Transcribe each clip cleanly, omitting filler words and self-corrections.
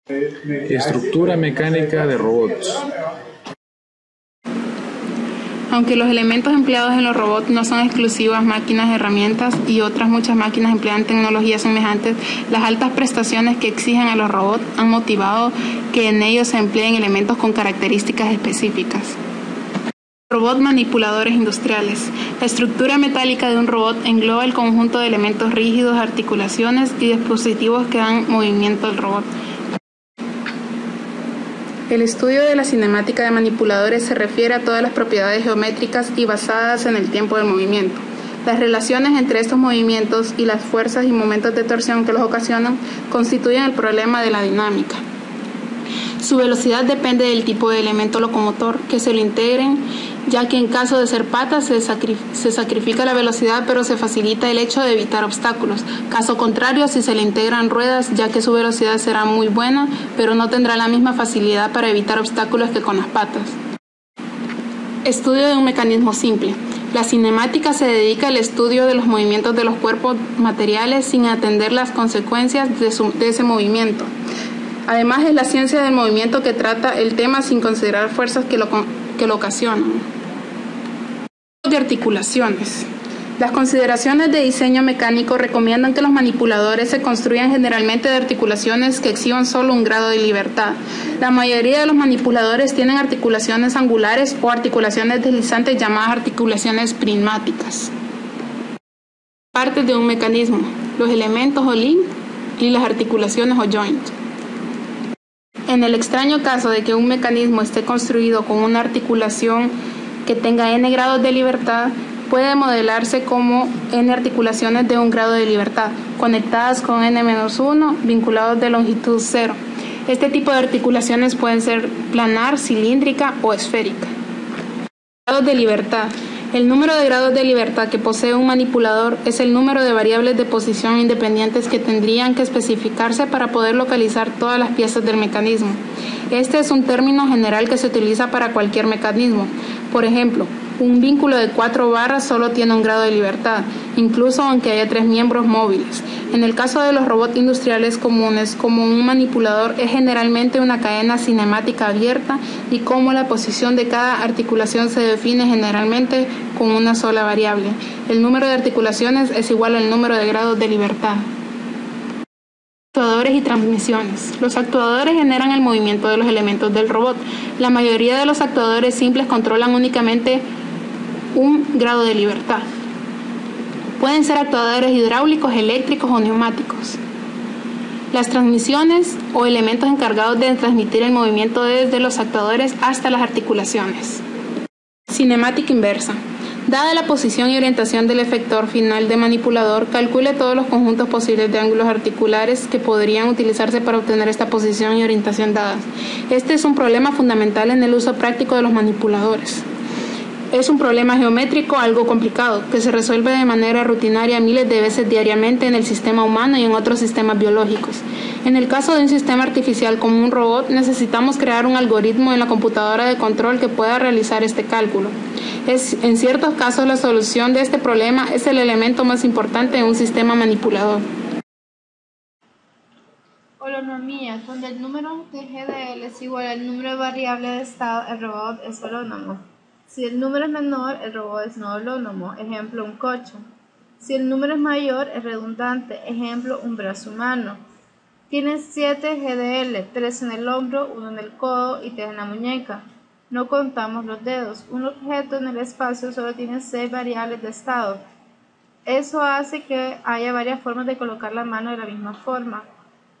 Estructura mecánica de robots. Aunque los elementos empleados en los robots no son exclusivas máquinas, herramientas y otras muchas máquinas emplean tecnologías semejantes, las altas prestaciones que exigen a los robots han motivado que en ellos se empleen elementos con características específicas. Robots manipuladores industriales. La estructura metálica de un robot engloba el conjunto de elementos rígidos, articulaciones y dispositivos que dan movimiento al robot. El estudio de la cinemática de manipuladores se refiere a todas las propiedades geométricas y basadas en el tiempo del movimiento. Las relaciones entre estos movimientos y las fuerzas y momentos de torsión que los ocasionan constituyen el problema de la dinámica. Su velocidad depende del tipo de elemento locomotor que se lo integren, ya que en caso de ser patas se sacrifica la velocidad, pero se facilita el hecho de evitar obstáculos. Caso contrario, si se le integran ruedas, ya que su velocidad será muy buena, pero no tendrá la misma facilidad para evitar obstáculos que con las patas. Estudio de un mecanismo simple. La cinemática se dedica al estudio de los movimientos de los cuerpos materiales sin atender las consecuencias de ese movimiento. Además, es la ciencia del movimiento que trata el tema sin considerar fuerzas que lo ocasionan. De articulaciones. Las consideraciones de diseño mecánico recomiendan que los manipuladores se construyan generalmente de articulaciones que exhiban solo un grado de libertad. La mayoría de los manipuladores tienen articulaciones angulares o articulaciones deslizantes llamadas articulaciones prismáticas. Partes de un mecanismo, los elementos o link y las articulaciones o joint. En el extraño caso de que un mecanismo esté construido con una articulación que tenga n grados de libertad, puede modelarse como n articulaciones de un grado de libertad, conectadas con n-1, vinculados de longitud 0. Este tipo de articulaciones pueden ser planar, cilíndrica o esférica. Grados de libertad. El número de grados de libertad que posee un manipulador es el número de variables de posición independientes que tendrían que especificarse para poder localizar todas las piezas del mecanismo. Este es un término general que se utiliza para cualquier mecanismo. Por ejemplo, un vínculo de 4 barras solo tiene un grado de libertad, incluso aunque haya 3 miembros móviles. En el caso de los robots industriales comunes, como un manipulador es generalmente una cadena cinemática abierta y como la posición de cada articulación se define generalmente con una sola variable. El número de articulaciones es igual al número de grados de libertad. Actuadores y transmisiones. Los actuadores generan el movimiento de los elementos del robot. La mayoría de los actuadores simples controlan únicamente un grado de libertad. Pueden ser actuadores hidráulicos, eléctricos o neumáticos. Las transmisiones o elementos encargados de transmitir el movimiento desde los actuadores hasta las articulaciones. Cinemática inversa. Dada la posición y orientación del efector final de manipulador, calcule todos los conjuntos posibles de ángulos articulares que podrían utilizarse para obtener esta posición y orientación dadas. Este es un problema fundamental en el uso práctico de los manipuladores. Es un problema geométrico algo complicado, que se resuelve de manera rutinaria miles de veces diariamente en el sistema humano y en otros sistemas biológicos. En el caso de un sistema artificial como un robot, necesitamos crear un algoritmo en la computadora de control que pueda realizar este cálculo. En ciertos casos, la solución de este problema es el elemento más importante en un sistema manipulador. Holonomía. Cuando el número de GDL es igual al número de variables de estado, el robot es holónomo. Si el número es menor, el robot es no holónomo, ejemplo, un coche. Si el número es mayor, es redundante, ejemplo, un brazo humano. Tiene 7 GDL, 3 en el hombro, 1 en el codo y 3 en la muñeca. No contamos los dedos. Un objeto en el espacio solo tiene 6 variables de estado. Eso hace que haya varias formas de colocar la mano de la misma forma.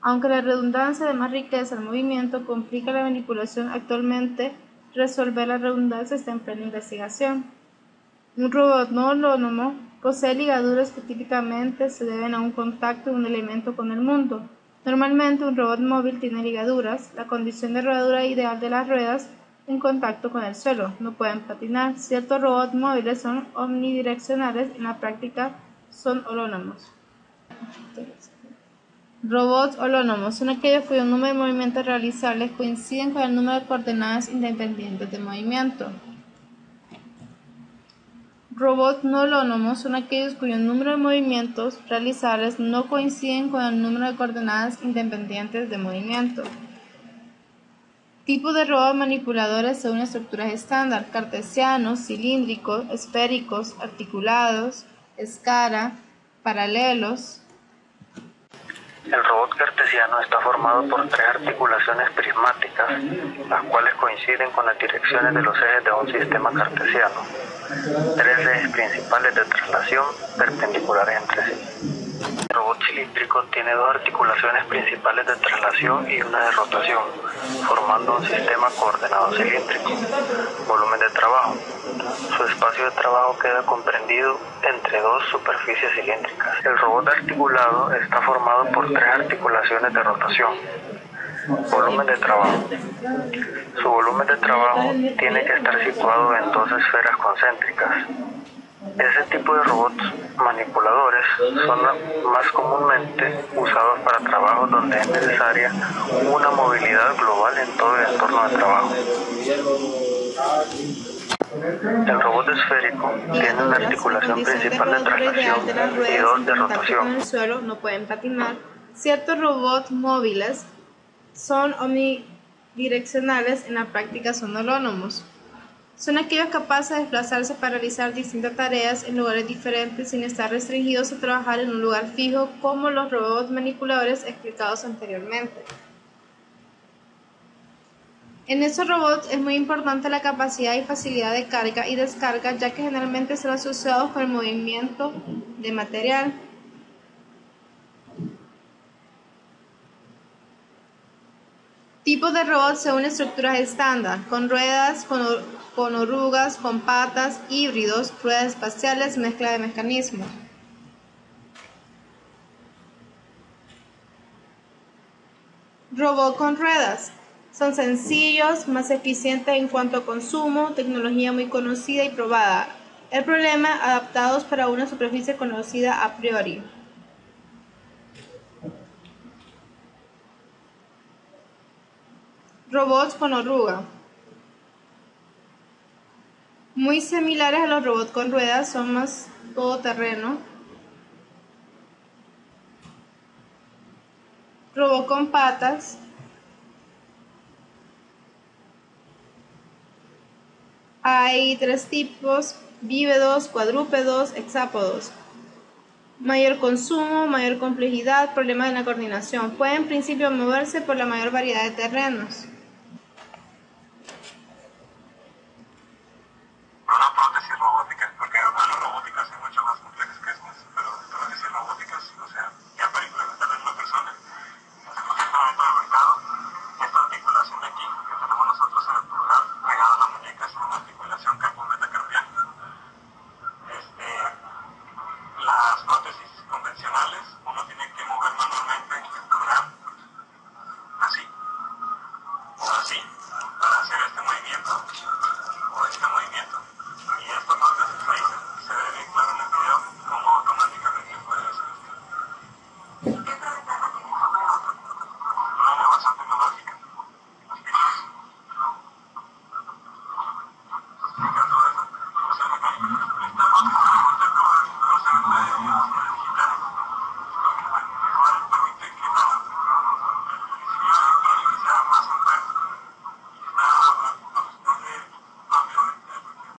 Aunque la redundancia de más riqueza al movimiento complica la manipulación actualmente, resolver la redundancia está en plena investigación. Un robot no holónomo posee ligaduras que típicamente se deben a un contacto de un elemento con el mundo. Normalmente un robot móvil tiene ligaduras, la condición de rodadura ideal de las ruedas, en contacto con el suelo, no pueden patinar. Ciertos robots móviles son omnidireccionales, en la práctica son holónomos. Robots holónomos son aquellos cuyo número de movimientos realizables coinciden con el número de coordenadas independientes de movimiento. Robots no holónomos son aquellos cuyo número de movimientos realizables no coinciden con el número de coordenadas independientes de movimiento. Tipos de robots manipuladores según estructuras estándar: cartesianos, cilíndricos, esféricos, articulados, escara, paralelos. El robot cartesiano está formado por tres articulaciones prismáticas, las cuales coinciden con las direcciones de los ejes de un sistema cartesiano. Tres ejes principales de traslación perpendiculares entre sí. El robot cilíndrico tiene dos articulaciones principales de traslación y una de rotación, formando un sistema coordenado cilíndrico. Volumen de trabajo. Su espacio de trabajo queda comprendido entre dos superficies cilíndricas. El robot articulado está formado por tres articulaciones de rotación. Volumen de trabajo. Su volumen de trabajo tiene que estar situado en dos esferas concéntricas. Ese tipo de robots manipuladores son más comúnmente usados para trabajos donde es necesaria una movilidad global en todo el entorno de trabajo. El robot esférico tiene una articulación principal de traslación y dos de rotación. En el suelo no pueden patinar. Ciertos robots móviles son omnidireccionales, en la práctica son autónomos. Son aquellos capaces de desplazarse para realizar distintas tareas en lugares diferentes sin estar restringidos a trabajar en un lugar fijo, como los robots manipuladores explicados anteriormente. En estos robots es muy importante la capacidad y facilidad de carga y descarga, ya que generalmente están asociados con el movimiento de material. Tipos de robots según estructuras estándar: con ruedas, con orugas, con patas, híbridos, ruedas espaciales, mezcla de mecanismos. Robot con ruedas. Son sencillos, más eficientes en cuanto a consumo, tecnología muy conocida y probada. El problema: adaptados para una superficie conocida a priori. Robots con oruga. Muy similares a los robots con ruedas, son más todoterreno. Robot con patas. Hay tres tipos: bípedos, cuadrúpedos, hexápodos. Mayor consumo, mayor complejidad, problemas en la coordinación. Pueden en principio moverse por la mayor variedad de terrenos.